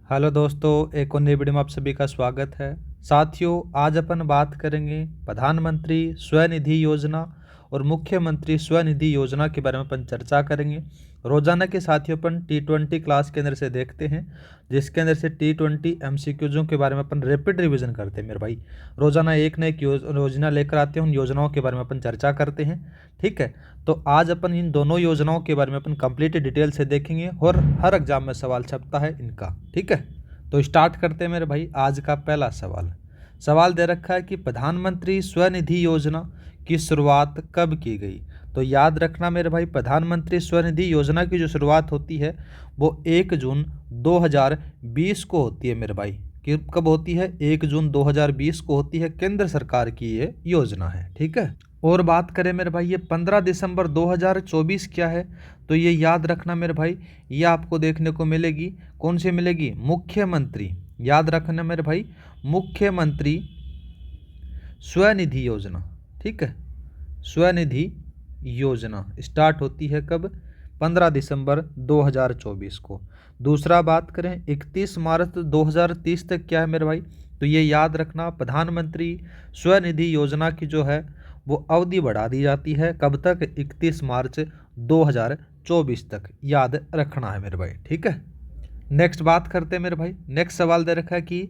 Hello दोस्तों, एक और नई वीडियो में आप सभी का स्वागत है। साथियों, आज अपन बात करेंगे प्रधानमंत्री स्वनिधि योजना और मुख्यमंत्री स्वनिधि योजना के बारे में अपन चर्चा करेंगे। रोजाना के साथियों अपन T20 क्लास के अंदर से देखते हैं, जिसके अंदर से T20 MCQज़ों के बारे में अपन रैपिड रिवीजन करते हैं मेरे भाई। रोजाना एक न एक योजना लेकर आते हैं, उन योजनाओं के बारे में अपन चर्चा करते हैं। ठीक है, तो आज अपन इन दोनों योजनाओं के बारे में अपन कंप्लीट डिटेल से देखेंगे और हर एग्जाम में सवाल छपता है इनका। ठीक है, तो स्टार्ट करते हैं मेरे भाई। आज का पहला सवाल दे रखा है कि प्रधानमंत्री स्वनिधि योजना की शुरुआत कब की गई। तो याद रखना मेरे भाई, प्रधानमंत्री स्वनिधि योजना की जो शुरुआत होती है वो 1 जून 2020 को होती है मेरे भाई। कब होती है? 1 जून 2020 को होती है। केंद्र सरकार की ये योजना है। ठीक है, और बात करें मेरे भाई, ये 15 दिसंबर 2024 क्या है, तो ये याद रखना मेरे भाई, ये आपको देखने को मिलेगी। कौन सी मिलेगी? मुख्यमंत्री। याद रखना मेरे भाई, मुख्यमंत्री स्वनिधि योजना। ठीक है, स्वनिधि योजना स्टार्ट होती है कब? 15 दिसंबर 2024 को। दूसरा बात करें 31 मार्च 2030 तक क्या है मेरे भाई, तो ये याद रखना, प्रधानमंत्री स्वनिधि योजना की जो है वो अवधि बढ़ा दी जाती है। कब तक? 31 मार्च 2024 तक। याद रखना है मेरे भाई। ठीक है, नेक्स्ट बात करते हैं मेरे भाई। नेक्स्ट सवाल दे रखा है कि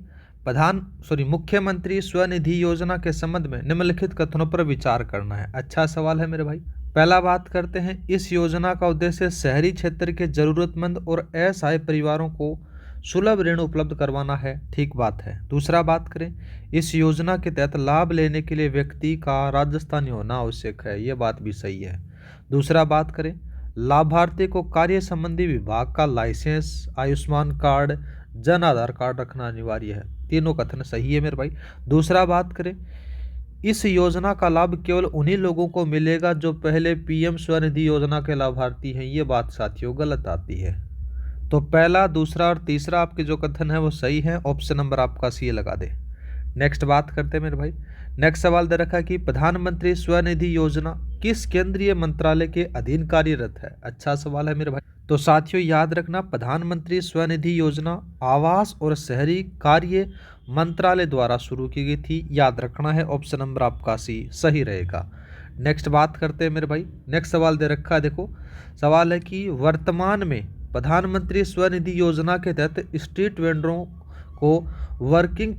मुख्यमंत्री स्वनिधि योजना के संबंध में निम्नलिखित कथनों पर विचार करना है। अच्छा सवाल है मेरे भाई। पहला बात करते हैं, इस योजना का उद्देश्य शहरी क्षेत्र के जरूरतमंद और असहाय परिवारों को सुलभ ऋण उपलब्ध करवाना है। ठीक बात है। दूसरा बात करें, इस योजना के तहत लाभ लेने के लिए व्यक्ति का राजस्थानी होना आवश्यक है। यह बात भी सही है। दूसरा बात करें, लाभार्थी को कार्य संबंधी विभाग का licence, Ayushman card, Jan Aadhaar card रखना अनिवार्य है। तीनों कथन सही है मेरे भाई। दूसरा बात करें, इस योजना का लाभ केवल उन्हीं लोगों को मिलेगा जो पहले PM स्वनिधि योजना के लाभार्थी हैं। ये बात साथियों गलत आती है। तो पहला, दूसरा और तीसरा आपके जो कथन है वो सही है। ऑप्शन नंबर आपका सी लगा दे। नेक्स्ट बात करते हैं मेरे भाई। नेक्स्ट सवाल दे रखा है कि प्रधानमंत्री स्वनिधि योजना किस केंद्रीय मंत्रालय के अधीन कार्यरत है। अच्छा सवाल है मेरे भाई। तो साथियों याद रखना, प्रधानमंत्री स्वनिधि योजना आवास और शहरी कार्य मंत्रालय द्वारा शुरू की गई थी। याद रखना है, ऑप्शन नंबर आपका सी सही रहेगा। नेक्स्ट बात करते हैं मेरे भाई। नेक्स्ट सवाल दे रखा है, देखो सवाल है कि वर्तमान में प्रधानमंत्री स्वनिधि योजना के तहत स्ट्रीट वेंडरों को वर्किंग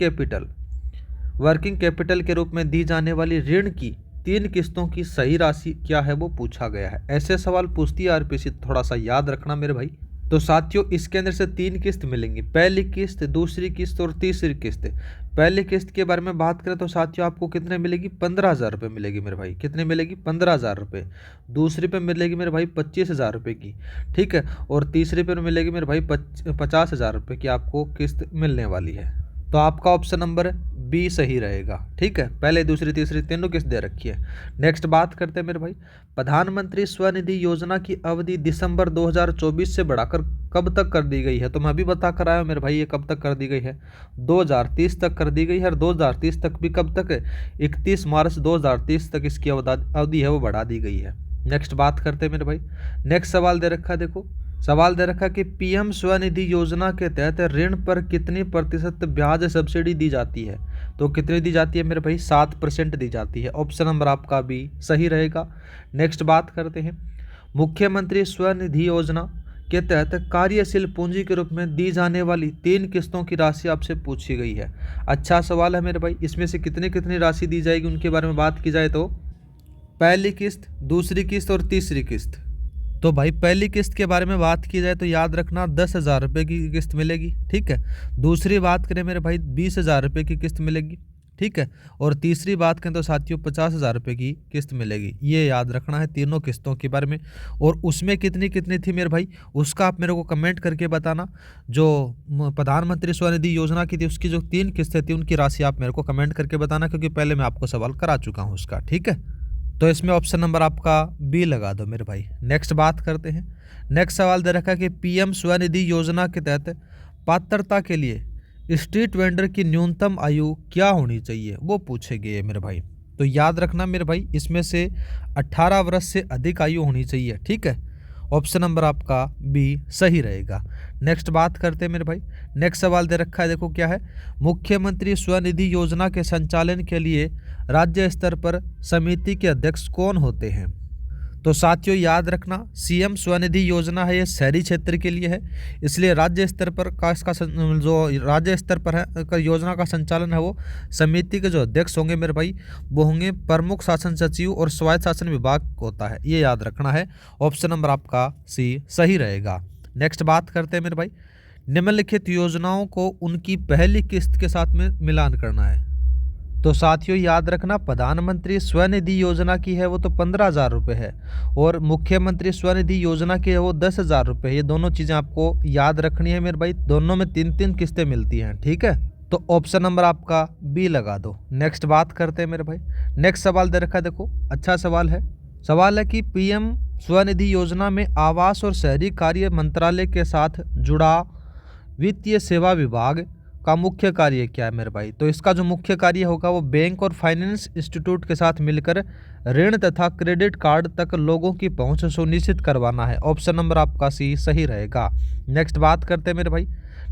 कैपिटल के रूप में दी जाने वाली ऋण की 3 किस्तों की सही राशि क्या है वो पूछा गया है। ऐसे सवाल पूछती है आरपीसी, थोड़ा सा याद रखना मेरे भाई। तो साथियों इसके अंदर से 3 किस्त मिलेंगी, पहली किस्त, दूसरी किस्त और तीसरी किस्त। पहली किस्त के बारे में बात करें तो साथियों आपको कितने मिलेगी? 15,000 रुपये मिलेगी मेरे भाई। कितने मिलेगी? 15,000 रुपये। दूसरी पे मिलेगी मेरे भाई 25,000 रुपये की। ठीक है, और तीसरी पे मिलेगी मेरे भाई 50,000 रुपये की आपको किस्त मिलने वाली है। तो आपका ऑप्शन नंबर बी सही रहेगा। ठीक है, पहले दूसरी तीसरी तीनों किस्त दे रखी है। नेक्स्ट बात करते हैं मेरे भाई, प्रधानमंत्री स्वनिधि योजना की अवधि दिसंबर 2024 से बढ़ाकर कब तक कर दी गई है। तो मैं अभी बता कर आया मेरे भाई, ये कब तक कर दी गई है? 2030 तक कर दी गई है। और 2030 तक भी कब तक है? 31 मार्च 2030 तक इसकी अवधि है वो बढ़ा दी गई है। नेक्स्ट बात करते हैं मेरे भाई। नेक्स्ट सवाल दे रखा है, देखो सवाल दे रखा कि PM स्वनिधि योजना के तहत ऋण पर कितनी प्रतिशत ब्याज सब्सिडी दी जाती है। तो कितनी दी जाती है मेरे भाई? 7% दी जाती है। ऑप्शन नंबर आपका भी सही रहेगा। नेक्स्ट बात करते हैं, मुख्यमंत्री स्वनिधि योजना के तहत कार्यशील पूंजी के रूप में दी जाने वाली 3 किस्तों की राशि आपसे पूछी गई है। अच्छा सवाल है मेरे भाई। इसमें से कितनी कितनी राशि दी जाएगी उनके बारे में बात की जाए तो पहली किस्त, दूसरी किस्त और तीसरी किस्त। तो भाई पहली किस्त के बारे में बात की जाए तो याद रखना 10,000 रुपये की किस्त मिलेगी। ठीक है, दूसरी बात करें मेरे भाई 20,000 रुपये की किस्त मिलेगी। ठीक है, और तीसरी बात करें तो साथियों 50,000 रुपये की किस्त मिलेगी। ये याद रखना है तीनों किस्तों के बारे में। और उसमें कितनी कितनी थी मेरे भाई, उसका आप मेरे को कमेंट करके बताना। जो प्रधानमंत्री स्वनिधि योजना की थी उसकी जो 3 किस्तें थी उनकी राशि आप मेरे को कमेंट करके बताना, क्योंकि पहले मैं आपको सवाल करा चुका हूँ उसका। ठीक है, तो इसमें ऑप्शन नंबर आपका बी लगा दो मेरे भाई। नेक्स्ट बात करते हैं। नेक्स्ट सवाल दे रखा है कि PM स्वनिधि योजना के तहत पात्रता के लिए स्ट्रीट वेंडर की न्यूनतम आयु क्या होनी चाहिए वो पूछे गए मेरे भाई। तो याद रखना मेरे भाई, इसमें से 18 वर्ष से अधिक आयु होनी चाहिए। ठीक है, ऑप्शन नंबर आपका बी सही रहेगा। नेक्स्ट बात करते हैं मेरे भाई, नेक्स्ट सवाल दे रखा है, देखो क्या है। मुख्यमंत्री स्वनिधि योजना के संचालन के लिए राज्य स्तर पर समिति के अध्यक्ष कौन होते हैं? तो साथियों याद रखना, सीएम स्वनिधि योजना है ये शहरी क्षेत्र के लिए है, इसलिए राज्य स्तर पर का इसका जो राज्य स्तर पर है का योजना का संचालन है वो समिति के जो अध्यक्ष होंगे मेरे भाई वो होंगे प्रमुख शासन सचिव और स्वायत्त शासन विभाग होता है, ये याद रखना है। ऑप्शन नंबर आपका सी सही रहेगा। नेक्स्ट बात करते हैं मेरे भाई, निम्नलिखित योजनाओं को उनकी पहली किस्त के साथ में मिलान करना है। तो साथियों याद रखना, प्रधानमंत्री स्वनिधि योजना की है वो तो 15,000 रुपये है और मुख्यमंत्री स्वनिधि योजना की है वो 10,000 रुपये। ये दोनों चीज़ें आपको याद रखनी है मेरे भाई, दोनों में 3-3 किस्तें मिलती हैं, ठीक है। तो ऑप्शन नंबर आपका बी लगा दो। नेक्स्ट बात करते हैं मेरे भाई, नेक्स्ट सवाल दे रखा है, देखो अच्छा सवाल है कि पीएम स्वनिधि योजना में आवास और शहरी कार्य मंत्रालय के साथ जुड़ा वित्तीय सेवा विभाग का मुख्य कार्य क्या है मेरे भाई? तो इसका जो मुख्य कार्य होगा वो बैंक और फाइनेंस इंस्टीट्यूट के साथ मिलकर ऋण तथा क्रेडिट कार्ड तक लोगों की पहुंच सुनिश्चित करवाना है। ऑप्शन नंबर आपका सी सही रहेगा। नेक्स्ट बात करते हैं मेरे भाई,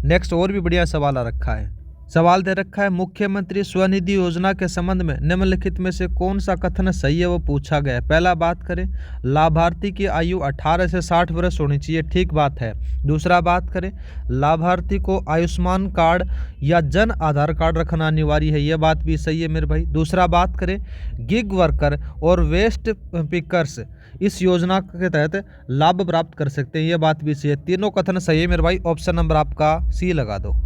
नेक्स्ट और भी बढ़िया सवाल आ रखा है। सवाल दे रखा है, मुख्यमंत्री स्वनिधि योजना के संबंध में निम्नलिखित में से कौन सा कथन सही है वो पूछा गया है। पहला बात करें, लाभार्थी की आयु 18 से 60 वर्ष होनी चाहिए, ठीक बात है। दूसरा बात करें, लाभार्थी को आयुष्मान कार्ड या जन आधार कार्ड रखना अनिवार्य है, यह बात भी सही है मेरे भाई। दूसरा बात करें, गिग वर्कर और वेस्ट पिकर्स इस योजना के तहत लाभ प्राप्त कर सकते हैं, यह बात भी सही है। तीनों कथन सही है मेरे भाई, ऑप्शन नंबर आपका सी लगा दो।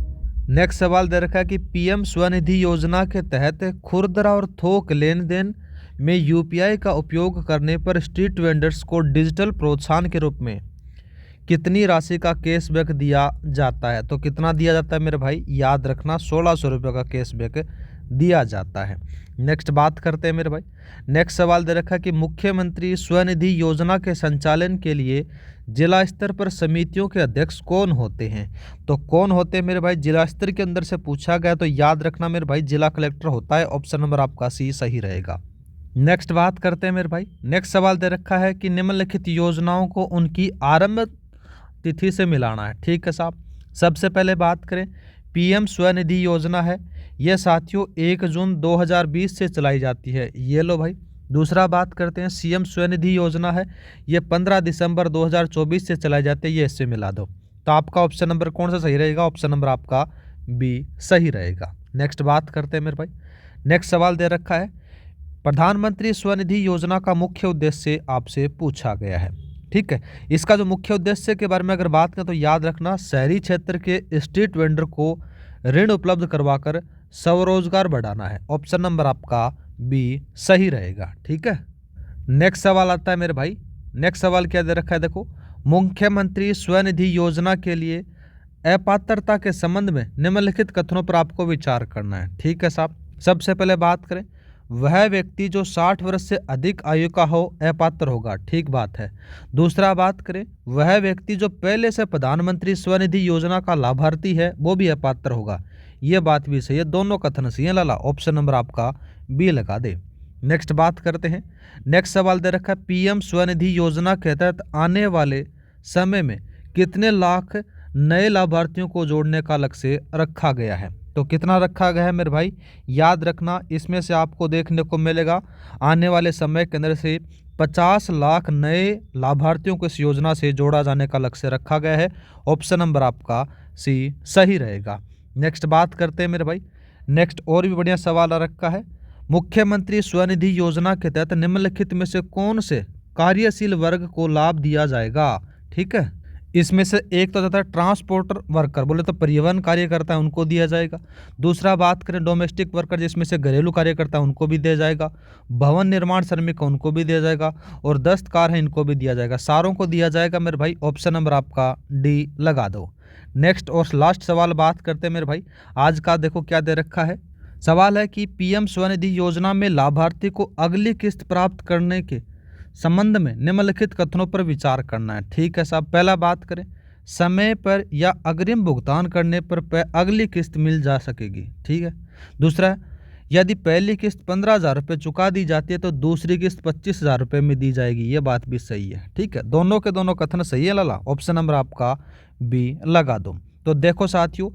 नेक्स्ट सवाल दे रखा है कि पीएम स्वनिधि योजना के तहत खुदरा और थोक लेन देन में यूपीआई का उपयोग करने पर स्ट्रीट वेंडर्स को डिजिटल प्रोत्साहन के रूप में कितनी राशि का कैशबैक दिया जाता है? तो कितना दिया जाता है मेरे भाई? याद रखना 1600 रुपये का कैशबैक दिया जाता है। नेक्स्ट बात करते हैं मेरे भाई, नेक्स्ट सवाल दे रखा है कि मुख्यमंत्री स्वनिधि योजना के संचालन के लिए जिला स्तर पर समितियों के अध्यक्ष कौन होते हैं? तो कौन होते हैं मेरे भाई? जिला स्तर के अंदर से पूछा गया तो याद रखना मेरे भाई जिला कलेक्टर होता है, ऑप्शन नंबर आपका सी सही रहेगा। नेक्स्ट बात करते हैं मेरे भाई, नेक्स्ट सवाल दे रखा है कि निम्नलिखित योजनाओं को उनकी आरंभ तिथि से मिलाना है, ठीक है साहब। सबसे पहले बात करें, पीएम स्वनिधि योजना है यह साथियों 1 जून 2020 से चलाई जाती है, ये लो भाई। दूसरा बात करते हैं, सीएम स्वनिधि योजना है ये 15 दिसंबर 2024 से चलाई जाती है, ये इससे मिला दो। तो आपका ऑप्शन नंबर कौन सा सही रहेगा? ऑप्शन नंबर आपका बी सही रहेगा। नेक्स्ट बात करते हैं मेरे भाई, नेक्स्ट सवाल दे रखा है, प्रधानमंत्री स्वनिधि योजना का मुख्य उद्देश्य आपसे पूछा गया है, ठीक है। इसका जो मुख्य उद्देश्य के बारे में अगर बात करें तो याद रखना, शहरी क्षेत्र के स्ट्रीट वेंडर को ऋण उपलब्ध करवाकर स्वरोजगार बढ़ाना है। ऑप्शन नंबर आपका बी सही रहेगा, ठीक है। नेक्स्ट सवाल आता है मेरे भाई, नेक्स्ट सवाल क्या दे रखा है, देखो मुख्यमंत्री स्वनिधि योजना के लिए अपात्रता के संबंध में निम्नलिखित कथनों पर आपको विचार करना है, ठीक है साहब। सबसे पहले बात करें, वह व्यक्ति जो 60 वर्ष से अधिक आयु का हो अपात्र होगा, ठीक बात है। दूसरा बात करें, वह व्यक्ति जो पहले से प्रधानमंत्री स्वनिधि योजना का लाभार्थी है वो भी अपात्र होगा, ये बात भी सही है। दोनों कथन सही है लाला, ऑप्शन नंबर आपका बी लगा दे। नेक्स्ट बात करते हैं, नेक्स्ट सवाल दे रखा है, पीएम स्वनिधि योजना के तहत आने वाले समय में कितने लाख नए लाभार्थियों को जोड़ने का लक्ष्य रखा गया है? तो कितना रखा गया है मेरे भाई? याद रखना, इसमें से आपको देखने को मिलेगा आने वाले समय के अंदर से 50 लाख नए लाभार्थियों को इस योजना से जोड़ा जाने का लक्ष्य रखा गया है। ऑप्शन नंबर आपका सी सही रहेगा। नेक्स्ट बात करते हैं मेरे भाई, नेक्स्ट और भी बढ़िया सवाल आ रखा है, मुख्यमंत्री स्वनिधि योजना के तहत निम्नलिखित में से कौन से कार्यशील वर्ग को लाभ दिया जाएगा? ठीक है, इसमें से एक तो जाता है ट्रांसपोर्टर वर्कर, बोले तो परिवहन कार्यकर्ता है उनको दिया जाएगा। दूसरा बात करें डोमेस्टिक वर्कर जिसमें से घरेलू कार्यकर्ता है उनको भी दिया जाएगा। भवन निर्माण श्रमिक उनको भी दिया जाएगा और दस्तकार है इनको भी दिया जाएगा। सारों को दिया जाएगा मेरे भाई, ऑप्शन नंबर आपका डी लगा दो। नेक्स्ट और लास्ट सवाल बात करते हैं मेरे भाई, आज का देखो क्या दे रखा है। सवाल है कि पीएम स्वनिधि योजना में लाभार्थी को अगली किस्त प्राप्त करने के संबंध में निम्नलिखित कथनों पर विचार करना है। ठीक है साहब, पहला बात करें, समय पर या अग्रिम भुगतान करने पर अगली किस्त मिल जा सकेगी। ठीक है, दूसरा, यदि पहली किस्त 15,000 रुपये चुका दी जाती है तो दूसरी किस्त 25,000 रुपये में दी जाएगी। ये बात भी सही है। ठीक है, दोनों के दोनों कथन सही है लाला। ऑप्शन नंबर आपका बी लगा दो। तो देखो साथियों,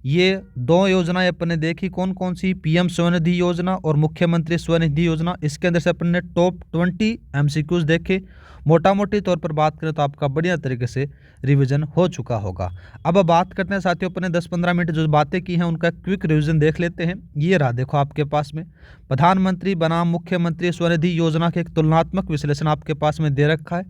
ये दो योजनाएं अपन ने देखी, कौन कौन सी, पीएम स्वनिधि योजना और मुख्यमंत्री स्वनिधि योजना। इसके अंदर से अपन ने टॉप 20 एमसीक्यूज देखे। मोटा मोटी तौर पर बात करें तो आपका बढ़िया तरीके से रिवीजन हो चुका होगा। अब बात करते हैं साथियों, अपन ने 10-15 मिनट जो बातें की हैं उनका क्विक रिवीजन देख लेते हैं। ये रहा देखो आपके पास में, प्रधानमंत्री बनाम मुख्यमंत्री स्वनिधि योजना के एक तुलनात्मक विश्लेषण आपके पास में दे रखा है।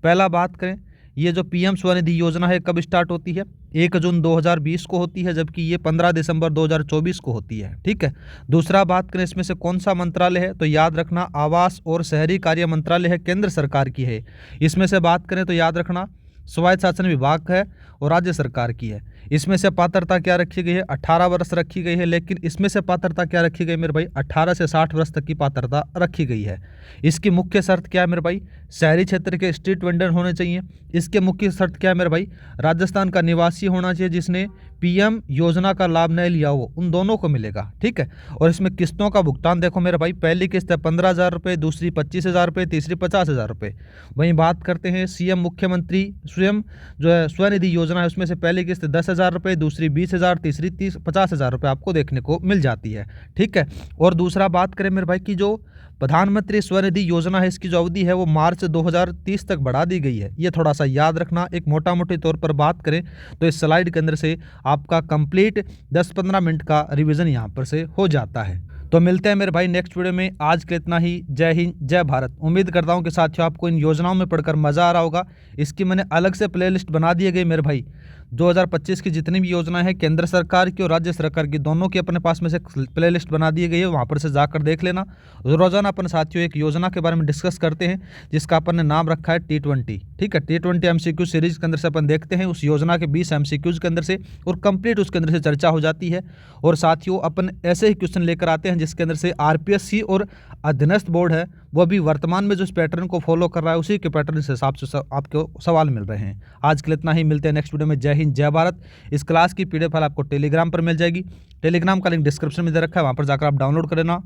पहला बात करें, ये जो पीएम स्वनिधि योजना है कब स्टार्ट होती है? 1 जून 2020 को होती है, जबकि ये 15 दिसंबर 2024 को होती है। ठीक है। दूसरा बात करें, इसमें से कौन सा मंत्रालय है? तो याद रखना आवास और शहरी कार्य मंत्रालय है, केंद्र सरकार की है। इसमें से बात करें तो याद रखना स्वायत्त शासन विभाग है और राज्य सरकार की है। इसमें से पात्रता क्या रखी गई है? 18 वर्ष रखी गई है, लेकिन इसमें से पात्रता क्या रखी गई मेरे भाई? 18 से 60 वर्ष तक की पात्रता रखी गई है। इसकी मुख्य शर्त क्या है मेरे भाई? शहरी क्षेत्र के स्ट्रीट वेंडर होने चाहिए। इसके मुख्य शर्त क्या है मेरे भाई? राजस्थान का निवासी होना चाहिए जिसने पीएम योजना का लाभ नहीं लिया हो, उन दोनों को मिलेगा। ठीक है। और इसमें किस्तों का भुगतान देखो मेरे भाई, पहली किस्त है 15,000 रुपये, दूसरी 25,000 रुपये, तीसरी 50,000 रुपये। वहीं बात करते हैं सीएम मुख्यमंत्री स्वयं जो है स्वनिधि योजना है, उसमें से पहली किस्त 10,000 रुपये, दूसरी 20,000, तीसरी 50,000 रुपये आपको देखने को मिल जाती है। ठीक है। और दूसरा बात करें मेरे भाई की जो प्रधानमंत्री स्वनिधि योजना है, इसकी जो अवधि है वो मार्च 2030 तक बढ़ा दी गई है। ये थोड़ा सा याद रखना। एक मोटा मोटी तौर पर बात करें तो इस स्लाइड के अंदर से आपका कंप्लीट 10-15 मिनट का रिवीजन यहाँ पर से हो जाता है। तो मिलते हैं मेरे भाई नेक्स्ट वीडियो में। आज के इतना ही। जय हिंद, जय भारत। उम्मीद करता हूँ कि साथियों आपको इन योजनाओं में पढ़कर मजा आ रहा होगा। इसकी मैंने अलग से प्लेलिस्ट बना दी गई मेरे भाई। 2025 की जितनी भी योजनाएं हैं केंद्र सरकार की और राज्य सरकार की, दोनों की अपने पास में से प्लेलिस्ट बना दी गई है, वहाँ पर से जाकर देख लेना। रोजाना अपन साथियों एक योजना के बारे में डिस्कस करते हैं जिसका अपन ने नाम रखा है T20। ठीक है, T20 एमसीक्यू सीरीज के अंदर से अपन देखते हैं उस योजना के 20 एमसीक्यूज के अंदर से, और कंप्लीट उसके अंदर से चर्चा हो जाती है। और साथियों अपन ऐसे ही क्वेश्चन लेकर आते हैं जिसके अंदर से आरपीएससी और अधीनस्थ बोर्ड है वो भी वर्तमान में जो इस पैटर्न को फॉलो कर रहा है उसी के पैटर्न से हिसाब से आपको सवाल मिल रहे हैं। आज के लिए इतना ही। मिलते हैं नेक्स्ट वीडियो में। जय हिंद, जय भारत। इस क्लास की पीडीएफ फाइल आपको टेलीग्राम पर मिल जाएगी। टेलीग्राम का लिंक डिस्क्रिप्शन में दे रखा है, वहाँ पर जाकर आप डाउनलोड कर लेना।